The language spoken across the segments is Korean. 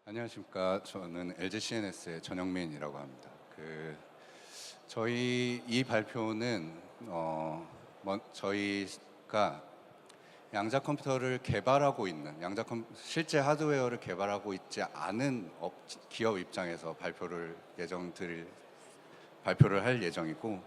안녕하십니까. 저는 LG CNS의 전영민이라고 합니다. 저희 이 발표는 저희가 양자 컴퓨터를 개발하고 있는 실제 하드웨어를 개발하고 있지 않은 기업 입장에서 발표를 할 예정이고,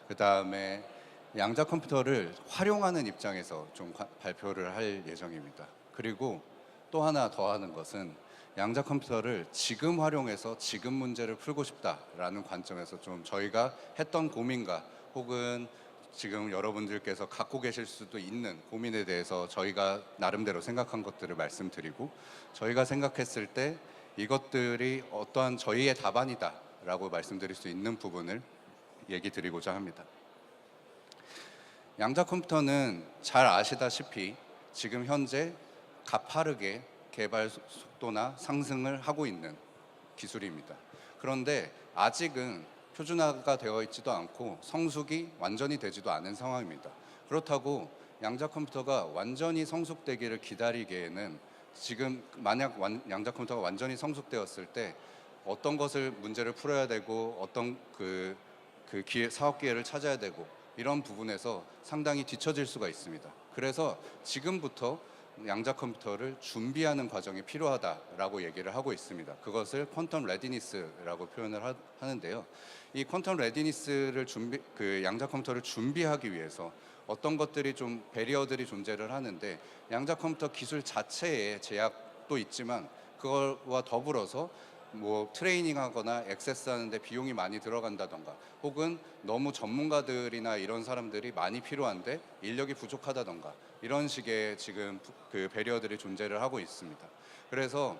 그 다음에 양자 컴퓨터를 활용하는 입장에서 좀 발표를 할 예정입니다. 그리고 또 하나 더 하는 것은 양자 컴퓨터를 지금 활용해서 지금 문제를 풀고 싶다라는 관점에서 좀 저희가 했던 고민과 혹은 지금 여러분들께서 갖고 계실 수도 있는 고민에 대해서 저희가 나름대로 생각한 것들을 말씀드리고, 저희가 생각했을 때 이것들이 어떠한 저희의 답안이다라고 말씀드릴 수 있는 부분을 얘기 드리고자 합니다. 양자 컴퓨터는 잘 아시다시피 지금 현재 가파르게 개발 속도나 상승을 하고 있는 기술입니다. 그런데 아직은 표준화가 되어 있지도 않고 성숙이 완전히 되지도 않은 상황입니다. 그렇다고 양자 컴퓨터가 완전히 성숙되기를 기다리기에는, 지금 만약 양자 컴퓨터가 완전히 성숙되었을 때 어떤 것을 문제를 풀어야 되고 어떤 사업 기회를 찾아야 되고, 이런 부분에서 상당히 뒤처질 수가 있습니다. 그래서 지금부터 양자 컴퓨터를 준비하는 과정이 필요하다라고 얘기를 하고 있습니다. 그것을 퀀텀 레디니스라고 표현을 하는데요. 이 퀀텀 레디니스를 양자 컴퓨터를 준비하기 위해서 어떤 것들이 좀 배리어들이 존재를 하는데, 양자 컴퓨터 기술 자체에 제약도 있지만 그거와 더불어서 트레이닝하거나 액세스하는데 비용이 많이 들어간다던가, 혹은 너무 전문가들이나 이런 사람들이 많이 필요한데 인력이 부족하다던가, 이런 식의 지금 배리어들이 존재를 하고 있습니다. 그래서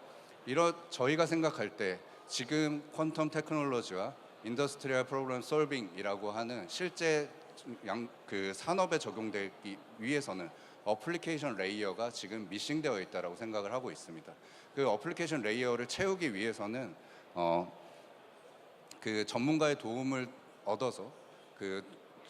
저희가 생각할 때 지금 퀀텀 테크놀로지와 인더스트리얼 프로블럼 솔빙이라고 하는 실제 산업에 적용되기 위해서는 어플리케이션 레이어가 지금 미싱되어 있다고 생각을 하고 있습니다. 그 어플리케이션 레이어를 채우기 위해서는 전문가의 도움을 얻어서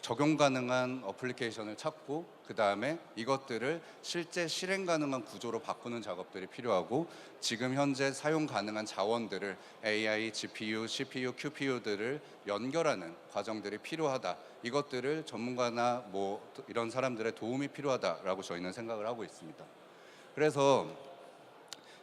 적용 가능한 어플리케이션을 찾고, 그 다음에 이것들을 실제 실행 가능한 구조로 바꾸는 작업들이 필요하고, 지금 현재 사용 가능한 자원들을 AI, GPU, CPU, QPU들을 연결하는 과정들이 필요하다. 이것들을 전문가나 이런 사람들의 도움이 필요하다라고 저희는 생각을 하고 있습니다. 그래서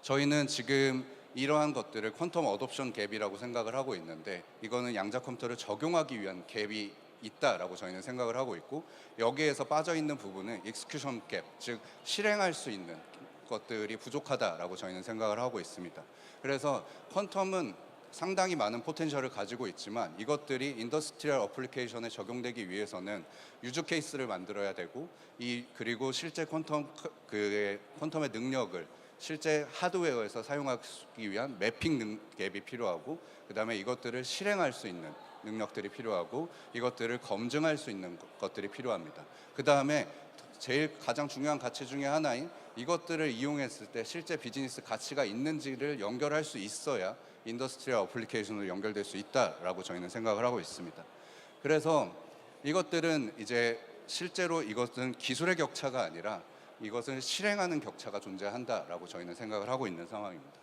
저희는 지금 이러한 것들을 퀀텀 어뎨션 갭이라고 생각을 하고 있는데, 이거는 양자 컴퓨터를 적용하기 위한 갭이 있다라고 저희는 생각을 하고 있고, 여기에서 빠져 있는 부분은 익스큐션 갭, 즉 실행할 수 있는 것들이 부족하다라고 저희는 생각을 하고 있습니다. 그래서 퀀텀은 상당히 많은 포텐셜을 가지고 있지만, 이것들이 인더스트리얼 어플리케이션에 적용되기 위해서는 유즈 케이스를 만들어야 되고, 그리고 실제 퀀텀의 능력을 실제 하드웨어에서 사용하기 위한 매핑 갭이 필요하고, 그 다음에 이것들을 실행할 수 있는 능력들이 필요하고, 이것들을 검증할 수 있는 것들이 필요합니다. 그 다음에 가장 중요한 가치 중에 하나인 이것들을 이용했을 때 실제 비즈니스 가치가 있는지를 연결할 수 있어야 인더스트리얼 어플리케이션으로 연결될 수 있다라고 저희는 생각을 하고 있습니다. 그래서 이것들은 실제로 이것은 기술의 격차가 아니라 이것은 실행하는 격차가 존재한다라고 저희는 생각을 하고 있는 상황입니다.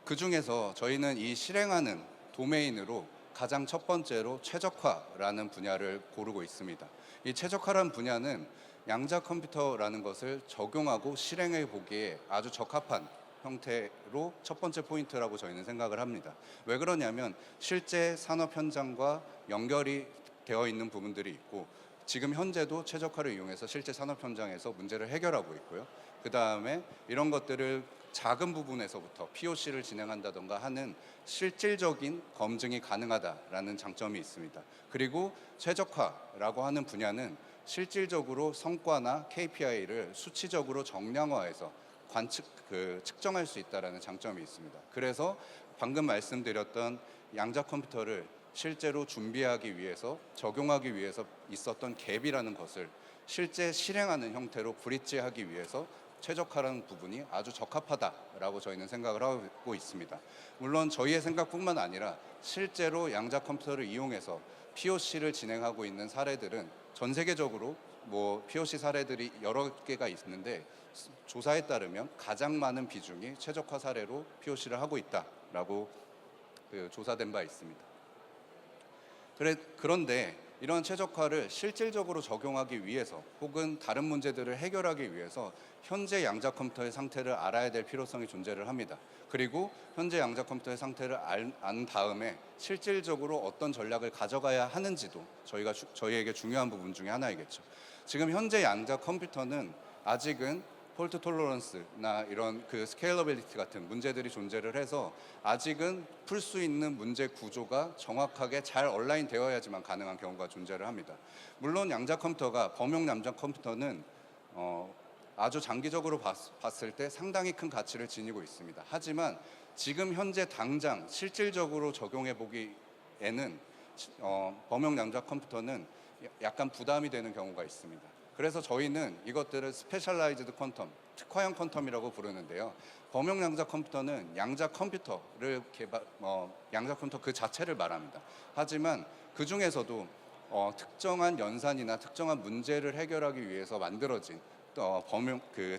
그 중에서 저희는 이 실행하는 도메인으로 가장 첫 번째로 최적화라는 분야를 고르고 있습니다. 이 최적화라는 분야는 양자 컴퓨터라는 것을 적용하고 실행해 보기에 아주 적합한 형태로 첫 번째 포인트라고 저희는 생각을 합니다. 왜 그러냐면 실제 산업 현장과 연결이 되어 있는 부분들이 있고, 지금 현재도 최적화를 이용해서 실제 산업 현장에서 문제를 해결하고 있고요. 그 다음에 이런 것들을 작은 부분에서부터 POC를 진행한다던가 하는 실질적인 검증이 가능하다라는 장점이 있습니다. 그리고 최적화라고 하는 분야는 실질적으로 성과나 KPI를 수치적으로 정량화해서 측정할 수 있다는 장점이 있습니다. 그래서 방금 말씀드렸던 양자 컴퓨터를 실제로 준비하기 위해서, 적용하기 위해서 있었던 갭이라는 것을 실제 실행하는 형태로 브릿지하기 위해서 최적화라는 부분이 아주 적합하다라고 저희는 생각을 하고 있습니다. 물론 저희의 생각뿐만 아니라 실제로 양자 컴퓨터를 이용해서 POC를 진행하고 있는 사례들은 전 세계적으로 뭐 POC 사례들이 여러 개가 있는데 조사에 따르면 가장 많은 비중이 최적화 사례로 POC를 하고 있다라고 조사된 바 있습니다. 그런데 이런 최적화를 실질적으로 적용하기 위해서 혹은 다른 문제들을 해결하기 위해서 현재 양자 컴퓨터의 상태를 알아야 될 필요성이 존재를 합니다. 그리고 현재 양자 컴퓨터의 상태를 안 다음에 실질적으로 어떤 전략을 가져가야 하는지도 저희에게 중요한 부분 중에 하나이겠죠. 지금 현재 양자 컴퓨터는 아직은 폴트 톨러런스나 이런 스케일러빌리티 같은 문제들이 존재를 해서 아직은 풀 수 있는 문제 구조가 정확하게 잘 온라인 되어야지만 가능한 경우가 존재를 합니다. 물론 양자 컴퓨터가 범용 양자 컴퓨터는 아주 장기적으로 봤을 때 상당히 큰 가치를 지니고 있습니다. 하지만 지금 현재 당장 실질적으로 적용해 보기에는 범용 양자 컴퓨터는 약간 부담이 되는 경우가 있습니다. 그래서 저희는 이것들을 스페셜라이즈드 퀀텀, 특화형 퀀텀이라고 부르는데요. 범용 양자 컴퓨터는 양자 컴퓨터를 양자 컴퓨터 그 자체를 말합니다. 하지만 그 중에서도 특정한 연산이나 특정한 문제를 해결하기 위해서 만들어진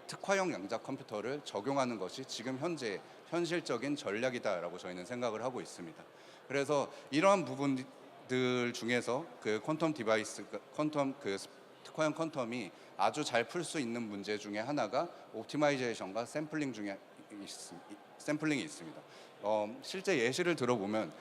특화형 양자 컴퓨터를 적용하는 것이 지금 현재 현실적인 전략이다라고 저희는 생각을 하고 있습니다. 그래서 이러한 부분들 중에서 퀀텀 디바이스, 특화형 퀀텀이 아주 잘 풀 수 있는 문제 중에 하나가 옵티마이제이션과 샘플링이 있습니다. 실제 예시를 들어보면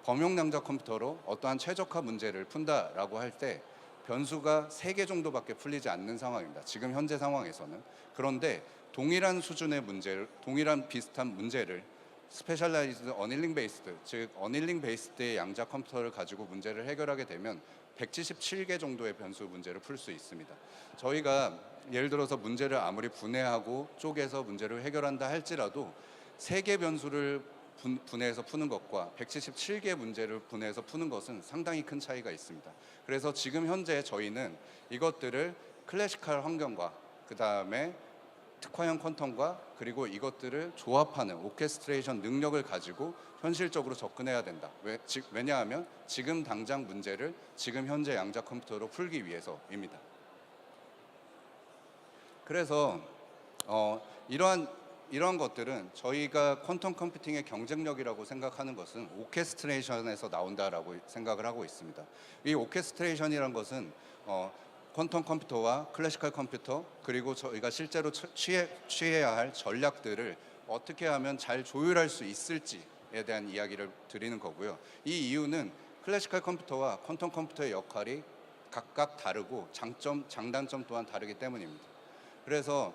범용 양자 컴퓨터로 어떠한 최적화 문제를 푼다라고 할 때 변수가 3개 정도밖에 풀리지 않는 상황입니다. 지금 현재 상황에서는. 그런데 동일한 수준의 문제를, 동일한 비슷한 문제를 스페셜라이즈드 어닐링 베이스드, 즉 어닐링 베이스드의 양자 컴퓨터를 가지고 문제를 해결하게 되면 177개 정도의 변수 문제를 풀 수 있습니다. 저희가 예를 들어서 문제를 아무리 분해하고 쪼개서 문제를 해결한다 할지라도 3개 변수를 분해해서 푸는 것과 177개 문제를 분해해서 푸는 것은 상당히 큰 차이가 있습니다. 그래서 지금 현재 저희는 이것들을 클래시컬 환경과 그 다음에 특화형 퀀텀과 그리고 이것들을 조합하는 오케스트레이션 능력을 가지고 현실적으로 접근해야 된다. 왜냐하면 지금 당장 문제를 지금 현재 양자 컴퓨터로 풀기 위해서입니다. 그래서 이러한 것들은 저희가 퀀텀 컴퓨팅의 경쟁력이라고 생각하는 것은 오케스트레이션에서 나온다라고 생각을 하고 있습니다. 이 오케스트레이션이란 것은 퀀텀 컴퓨터와 클래시컬 컴퓨터 그리고 저희가 실제로 취해야 할 전략들을 어떻게 하면 잘 조율할 수 있을지에 대한 이야기를 드리는 거고요. 이 이유는 클래시컬 컴퓨터와 퀀텀 컴퓨터의 역할이 각각 다르고 장점, 장단점 또한 다르기 때문입니다. 그래서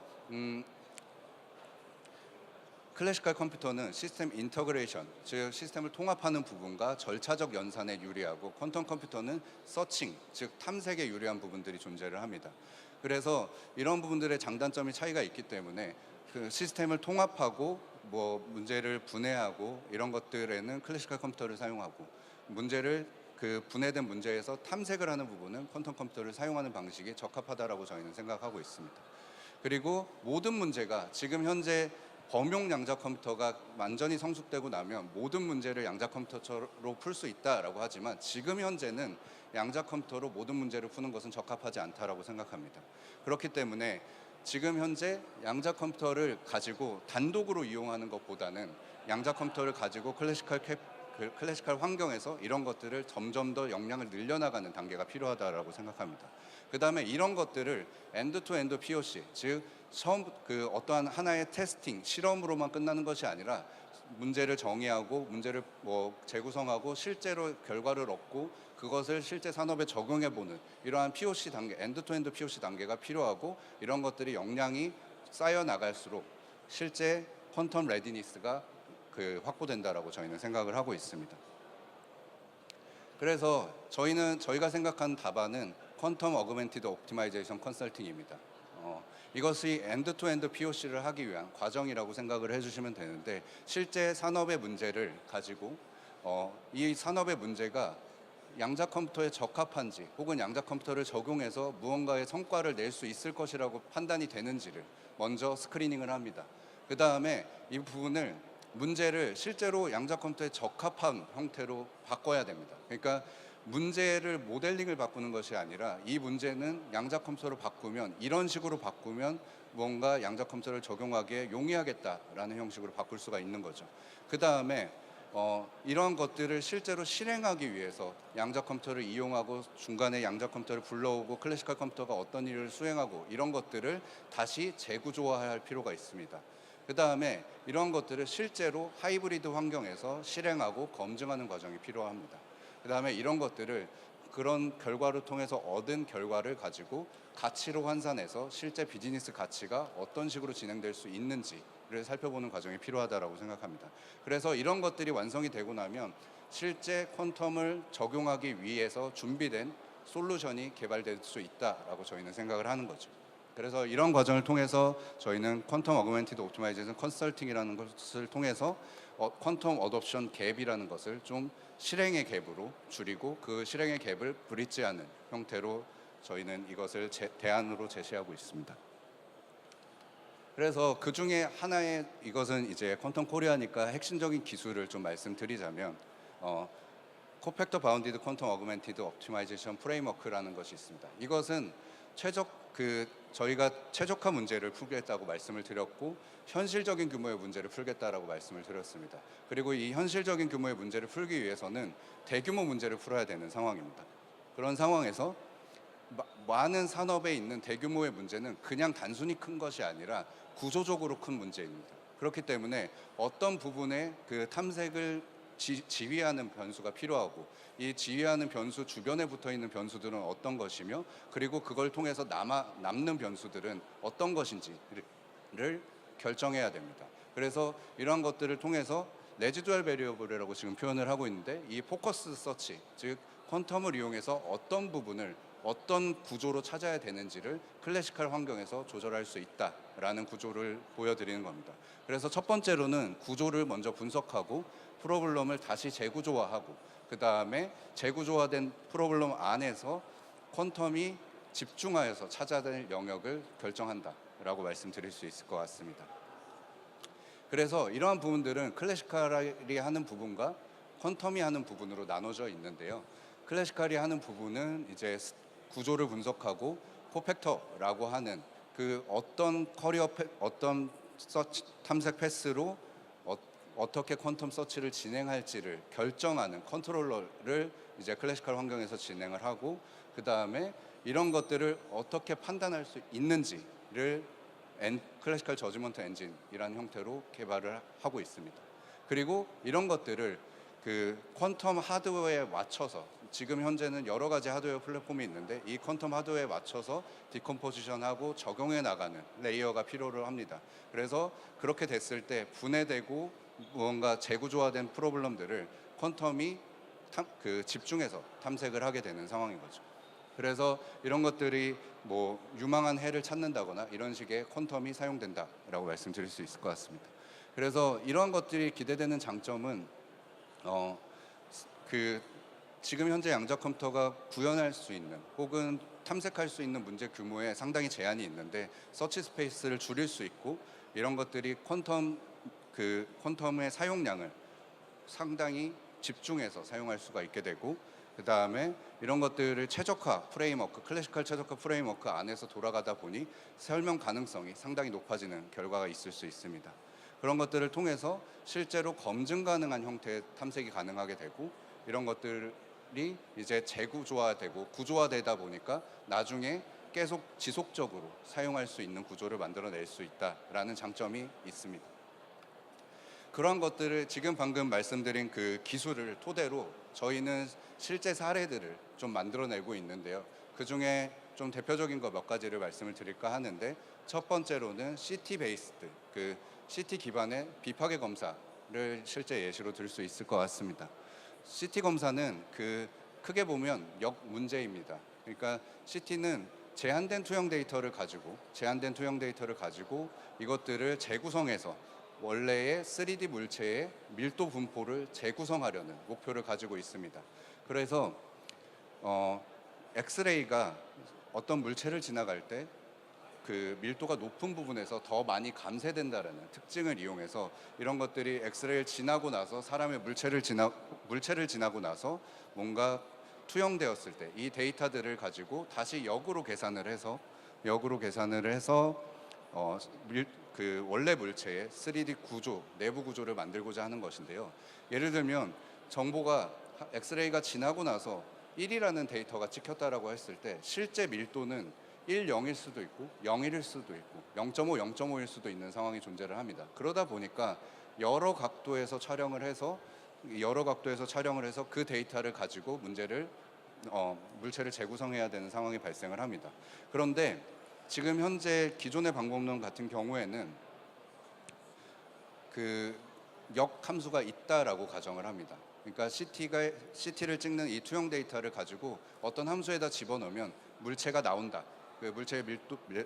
클래시컬 컴퓨터는 시스템 인터그레이션, 즉 시스템을 통합하는 부분과 절차적 연산에 유리하고 퀀텀 컴퓨터는 서칭, 즉 탐색에 유리한 부분들이 존재를 합니다. 그래서 이런 부분들의 장단점이 차이가 있기 때문에 시스템을 통합하고 문제를 분해하고 이런 것들에는 클래시컬 컴퓨터를 사용하고 문제를 분해된 문제에서 탐색을 하는 부분은 퀀텀 컴퓨터를 사용하는 방식이 적합하다라고 저희는 생각하고 있습니다. 그리고 모든 문제가 지금 현재 범용 양자 컴퓨터가 완전히 성숙되고 나면 모든 문제를 양자 컴퓨터로 풀 수 있다라고 하지만 지금 현재는 양자 컴퓨터로 모든 문제를 푸는 것은 적합하지 않다라고 생각합니다. 그렇기 때문에 지금 현재 양자 컴퓨터를 가지고 단독으로 이용하는 것보다는 양자 컴퓨터를 가지고 클래시컬 환경에서 이런 것들을 점점 더 역량을 늘려나가는 단계가 필요하다라고 생각합니다. 그 다음에 이런 것들을 엔드 투 엔드 POC, 즉 어떠한 하나의 테스팅, 실험으로만 끝나는 것이 아니라 문제를 정의하고 문제를 재구성하고 실제로 결과를 얻고 그것을 실제 산업에 적용해보는 이러한 POC 단계, 엔드 투 엔드 POC 단계가 필요하고 이런 것들이 역량이 쌓여 나갈수록 실제 퀀텀 레디니스가 확보된다라고 저희는 생각을 하고 있습니다. 그래서 저희가 생각하는 답안은 퀀텀 어그멘티드 옵티마이제이션 컨설팅입니다. 이것이 엔드 투 엔드 POC를 하기 위한 과정이라고 생각을 해주시면 되는데 실제 산업의 문제를 가지고 이 산업의 문제가 양자 컴퓨터에 적합한지 혹은 양자 컴퓨터를 적용해서 무언가의 성과를 낼 수 있을 것이라고 판단이 되는지를 먼저 스크리닝을 합니다. 그 다음에 이 부분을 문제를 실제로 양자 컴퓨터에 적합한 형태로 바꿔야 됩니다. 그러니까 문제를 모델링을 바꾸는 것이 아니라 이 문제는 양자 컴퓨터로 바꾸면 이런 식으로 바꾸면 뭔가 양자 컴퓨터를 적용하기에 용이하겠다라는 형식으로 바꿀 수가 있는 거죠. 그 다음에 이런 것들을 실제로 실행하기 위해서 양자 컴퓨터를 이용하고 중간에 양자 컴퓨터를 불러오고 클래시컬 컴퓨터가 어떤 일을 수행하고 이런 것들을 다시 재구조화할 필요가 있습니다. 그 다음에 이런 것들을 실제로 하이브리드 환경에서 실행하고 검증하는 과정이 필요합니다. 그 다음에 이런 것들을 그런 결과를 통해서 얻은 결과를 가지고 가치로 환산해서 실제 비즈니스 가치가 어떤 식으로 진행될 수 있는지를 살펴보는 과정이 필요하다고 생각합니다. 그래서 이런 것들이 완성이 되고 나면 실제 퀀텀을 적용하기 위해서 준비된 솔루션이 개발될 수 있다라고 저희는 생각을 하는 거죠. 그래서 이런 과정을 통해서 저희는 퀀텀 어그멘티드 옵티마이제이션 컨설팅이라는 것을 통해서 퀀텀 어뎨션 갭이라는 것을 좀 실행의 갭으로 줄이고 그 실행의 갭을 브릿지하는 형태로 저희는 이것을 대안으로 제시하고 있습니다. 그래서 그 중에 하나의 이것은 이제 퀀텀 코리아니까 핵심적인 기술을 좀 말씀드리자면 코팩터 바운디드 퀀텀 어그멘티드 옵티마이제이션 프레임워크라는 것이 있습니다. 이것은 저희가 최적화 문제를 풀겠다고 말씀을 드렸고 현실적인 규모의 문제를 풀겠다라고 말씀을 드렸습니다. 그리고 이 현실적인 규모의 문제를 풀기 위해서는 대규모 문제를 풀어야 되는 상황입니다. 그런 상황에서 많은 산업에 있는 대규모의 문제는 그냥 단순히 큰 것이 아니라 구조적으로 큰 문제입니다. 그렇기 때문에 어떤 부분에 그 탐색을 지휘하는 변수가 필요하고 이 지휘하는 변수 주변에 붙어 있는 변수들은 어떤 것이며 그리고 그걸 통해서 남는 변수들은 어떤 것인지를 결정해야 됩니다. 그래서 이러한 것들을 통해서 레지두얼 베리어블이라고 지금 표현을 하고 있는데 이 포커스 서치, 즉 퀀텀을 이용해서 어떤 부분을 어떤 구조로 찾아야 되는지를 클래시컬 환경에서 조절할 수 있다라는 구조를 보여드리는 겁니다. 그래서 첫 번째로는 구조를 먼저 분석하고 프로블럼을 다시 재구조화하고 그 다음에 재구조화된 프로블럼 안에서 퀀텀이 집중하여서 찾아야 될 영역을 결정한다라고 말씀드릴 수 있을 것 같습니다. 그래서 이러한 부분들은 클래시컬이 하는 부분과 퀀텀이 하는 부분으로 나눠져 있는데요. 클래시컬이 하는 부분은 이제 구조를 분석하고 코팩터라고 하는 그 어떤 어떤 서치 탐색 패스로 어떻게 퀀텀 서치를 진행할지를 결정하는 컨트롤러를 이제 클래시컬 환경에서 진행을 하고 그 다음에 이런 것들을 어떻게 판단할 수 있는지를 클래시컬 저지먼트 엔진이라는 형태로 개발을 하고 있습니다. 그리고 이런 것들을 그 퀀텀 하드웨어에 맞춰서 지금 현재는 여러 가지 하드웨어 플랫폼이 있는데 이 퀀텀 하드웨어에 맞춰서 디컴포지션하고 적용해 나가는 레이어가 필요를 합니다. 그래서 그렇게 됐을 때 분해되고 무언가 재구조화된 프로블럼들을 퀀텀이 집중해서 탐색을 하게 되는 상황인 거죠. 그래서 이런 것들이 뭐 유망한 해를 찾는다거나 이런 식의 퀀텀이 사용된다라고 말씀드릴 수 있을 것 같습니다. 그래서 이러한 것들이 기대되는 장점은 지금 현재 양자 컴퓨터가 구현할 수 있는 혹은 탐색할 수 있는 문제 규모에 상당히 제한이 있는데 서치 스페이스를 줄일 수 있고 이런 것들이 퀀텀의 사용량을 상당히 집중해서 사용할 수가 있게 되고 그 다음에 이런 것들을 최적화 프레임워크, 클래시컬 최적화 프레임워크 안에서 돌아가다 보니 설명 가능성이 상당히 높아지는 결과가 있을 수 있습니다. 그런 것들을 통해서 실제로 검증 가능한 형태의 탐색이 가능하게 되고 이런 것들이 이제 재구조화되고 구조화되다 보니까 나중에 계속 지속적으로 사용할 수 있는 구조를 만들어낼 수 있다라는 장점이 있습니다. 그런 것들을 지금 방금 말씀드린 그 기술을 토대로 저희는 실제 사례들을 좀 만들어내고 있는데요. 그 중에 좀 대표적인 거 몇 가지를 말씀을 드릴까 하는데 첫 번째로는 CT 베이스드, CT 기반의 비파괴 검사를 실제 예시로 들 수 있을 것 같습니다. CT 검사는 크게 보면 역 문제입니다. 그러니까 CT는 제한된 투영 데이터를 가지고 이것들을 재구성해서 원래의 3D 물체의 밀도 분포를 재구성하려는 목표를 가지고 있습니다. 그래서 엑스레이가 어떤 물체를 지나갈 때 그 밀도가 높은 부분에서 더 많이 감쇄된다는 특징을 이용해서 이런 것들이 엑스레이를 지나고 나서 사람의 물체를 지나고 나서 뭔가 투영되었을 때 이 데이터들을 가지고 다시 역으로 계산을 해서 그 원래 물체의 3D 구조, 내부 구조를 만들고자 하는 것인데요. 예를 들면 정보가 엑스레이가 지나고 나서 1이라는 데이터가 찍혔다라고 했을 때 실제 밀도는 1, 0일 수도 있고 0일일 수도 있고 0.5, 0.5일 수도 있는 상황이 존재를 합니다. 그러다 보니까 여러 각도에서 촬영을 해서 그 데이터를 가지고 물체를 재구성해야 되는 상황이 발생을 합니다. 그런데 지금 현재 기존의 방법론 같은 경우에는 그 역함수가 있다라고 가정을 합니다. 그러니까 CT를 찍는 이 투영 데이터를 가지고 어떤 함수에다 집어넣으면 물체가 나온다. 그 물체의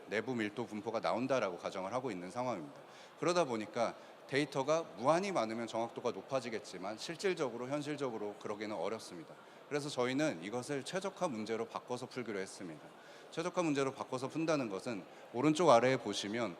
내부 밀도 분포가 나온다라고 가정을 하고 있는 상황입니다. 그러다 보니까 데이터가 무한히 많으면 정확도가 높아지겠지만 현실적으로 그러기는 어렵습니다. 그래서 저희는 이것을 최적화 문제로 바꿔서 풀기로 했습니다. 최적화 문제로 바꿔서 푼다는 것은 오른쪽 아래에 보시면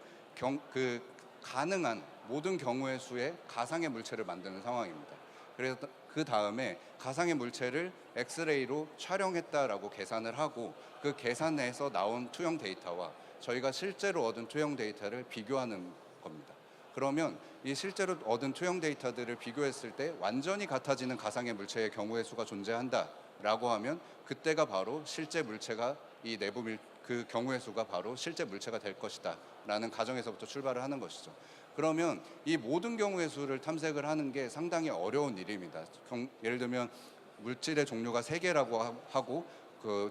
가능한 모든 경우의 수의 가상의 물체를 만드는 상황입니다. 그래서 그 다음에 가상의 물체를 엑스레이로 촬영했다라고 계산을 하고 그 계산에서 나온 투영 데이터와 저희가 실제로 얻은 투영 데이터를 비교하는 겁니다. 그러면 이 실제로 얻은 투영 데이터들을 비교했을 때 완전히 같아지는 가상의 물체의 경우의 수가 존재한다라고 하면 그때가 바로 실제 물체가 그 경우의 수가 바로 실제 물체가 될 것이다 라는 가정에서부터 출발을 하는 것이죠. 그러면 이 모든 경우의 수를 탐색을 하는 게 상당히 어려운 일입니다. 예를 들면 물질의 종류가 3개라고 하고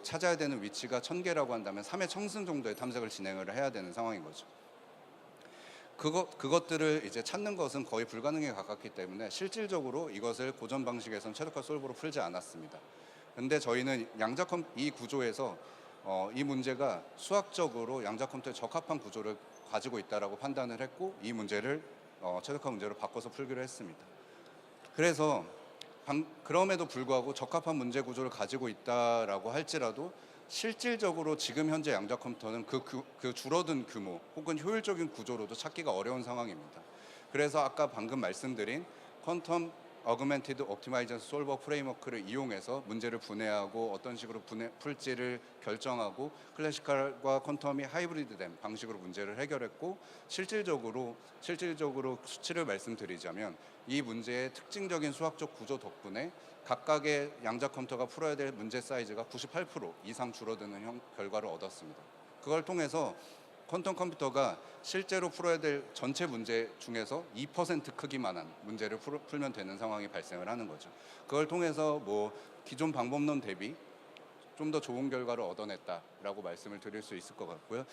찾아야 되는 위치가 1000개라고 한다면 3의 청승 정도의 탐색을 진행을 해야 되는 상황인 거죠. 그것들을 이제 찾는 것은 거의 불가능에 가깝기 때문에 실질적으로 이것을 고전 방식에서는 최적화 솔브로 풀지 않았습니다. 근데 저희는 이 구조에서 이 문제가 수학적으로 양자 컴퓨터에 적합한 구조를 가지고 있다라고 판단을 했고 이 문제를 최적화 문제로 바꿔서 풀기로 했습니다. 그래서 그럼에도 불구하고 적합한 문제 구조를 가지고 있다라고 할지라도 실질적으로 지금 현재 양자 컴퓨터는 그 줄어든 규모 혹은 효율적인 구조로도 찾기가 어려운 상황입니다. 그래서 아까 방금 말씀드린 퀀텀 어그멘티드 옵티마이제이션 솔버 프레임워크를 이용해서 문제를 분해하고 어떤 식으로 풀지를 결정하고 클래시컬과 퀀텀이 하이브리드된 방식으로 문제를 해결했고 실질적으로 수치를 말씀드리자면 이 문제의 특징적인 수학적 구조 덕분에 각각의 양자 컴퓨터가 풀어야 될 문제 사이즈가 98% 이상 줄어드는 결과를 얻었습니다. 그걸 통해서 퀀텀 컴퓨터가 실제로 풀어야 될 전체 문제 중에서 2% 크기만한 문제를 풀면 되는 상황이 발생을 하는 거죠. 그걸 통해서 기존 방법론 대비 좀 더 좋은 결과를 얻어냈다라고 말씀을 드릴 수 있을 것 같고요.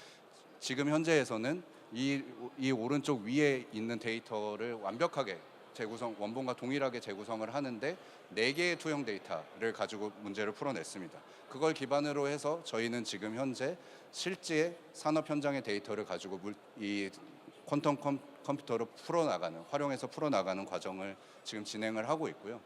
지금 현재에서는 이 오른쪽 위에 있는 데이터를 완벽하게 원본과 동일하게 재구성을 하는데 4개의 투영 데이터를 가지고 문제를 풀어냈습니다. 그걸 기반으로 해서 저희는 지금 현재 실제 산업 현장의 데이터를 가지고 이 퀀텀 컴퓨터로 활용해서 풀어나가는 과정을 지금 진행을 하고 있고요.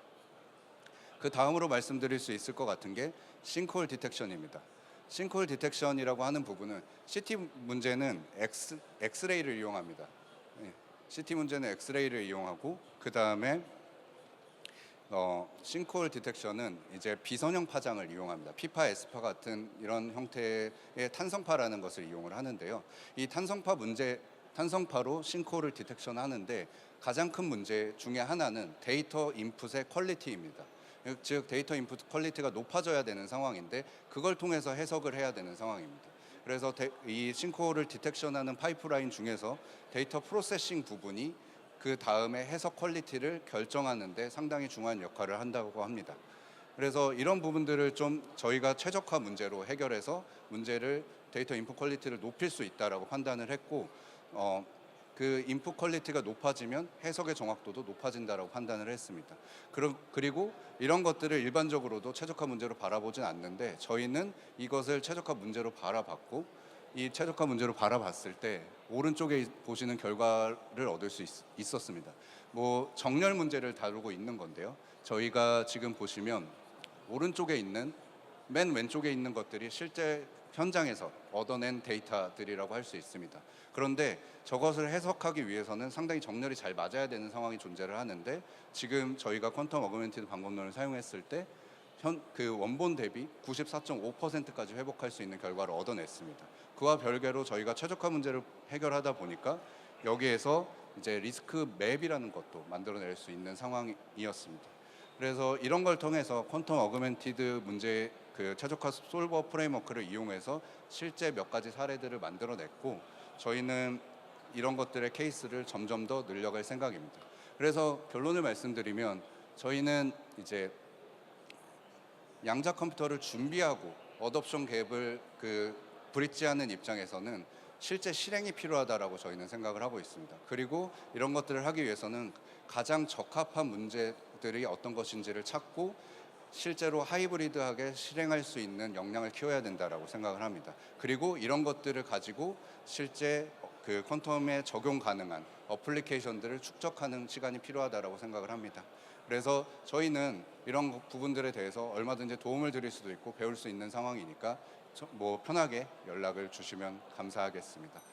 그 다음으로 말씀드릴 수 있을 것 같은 게 싱크홀 디텍션입니다. 싱크홀 디텍션이라고 하는 부분은 CT 문제는 엑스레이를 이용합니다. CT 문제는 엑스레이를 이용하고 그 다음에 싱크홀 디텍션은 이제 비선형 파장을 이용합니다. 피파, 에스파 같은 이런 형태의 탄성파라는 것을 이용을 하는데요. 이 탄성파로 싱크홀을 디텍션 하는데 가장 큰 문제 중에 하나는 데이터 인풋의 퀄리티입니다. 즉 데이터 인풋 퀄리티가 높아져야 되는 상황인데 그걸 통해서 해석을 해야 되는 상황입니다. 그래서 이 싱크홀을 디텍션하는 파이프라인 중에서 데이터 프로세싱 부분이 그 다음에 해석 퀄리티를 결정하는 데 상당히 중요한 역할을 한다고 합니다. 그래서 이런 부분들을 좀 저희가 최적화 문제로 해결해서 데이터 인풋 퀄리티를 높일 수 있다라고 판단을 했고 그 인풋 퀄리티가 높아지면 해석의 정확도도 높아진다라고 판단을 했습니다. 그리고 이런 것들을 일반적으로도 최적화 문제로 바라보진 않는데 저희는 이것을 최적화 문제로 바라봤고 이 최적화 문제로 바라봤을 때 오른쪽에 보시는 결과를 얻을 수 있었습니다. 정렬 문제를 다루고 있는 건데요. 저희가 지금 보시면 맨 왼쪽에 있는 것들이 실제 현장에서 얻어낸 데이터들이라고 할 수 있습니다. 그런데 저것을 해석하기 위해서는 상당히 정렬이 잘 맞아야 되는 상황이 존재를 하는데 지금 저희가 퀀텀 어그멘티드 방법론을 사용했을 때 그 원본 대비 94.5%까지 회복할 수 있는 결과를 얻어냈습니다. 그와 별개로 저희가 최적화 문제를 해결하다 보니까 여기에서 이제 리스크 맵이라는 것도 만들어낼 수 있는 상황이었습니다. 그래서 이런 걸 통해서 퀀텀 어그멘티드 문제 그 최적화 솔버 프레임워크를 이용해서 실제 몇 가지 사례들을 만들어냈고 저희는 이런 것들의 케이스를 점점 더 늘려갈 생각입니다. 그래서 결론을 말씀드리면 저희는 이제 양자 컴퓨터를 준비하고 어덥션 갭을 브릿지하는 입장에서는 실제 실행이 필요하다라고 저희는 생각을 하고 있습니다. 그리고 이런 것들을 하기 위해서는 가장 적합한 문제들이 어떤 것인지를 찾고 실제로 하이브리드하게 실행할 수 있는 역량을 키워야 된다라고 생각을 합니다. 그리고 이런 것들을 가지고 실제 그 퀀텀에 적용 가능한 어플리케이션들을 축적하는 시간이 필요하다라고 생각을 합니다. 그래서 저희는 이런 부분들에 대해서 얼마든지 도움을 드릴 수도 있고 배울 수 있는 상황이니까 뭐 편하게 연락을 주시면 감사하겠습니다.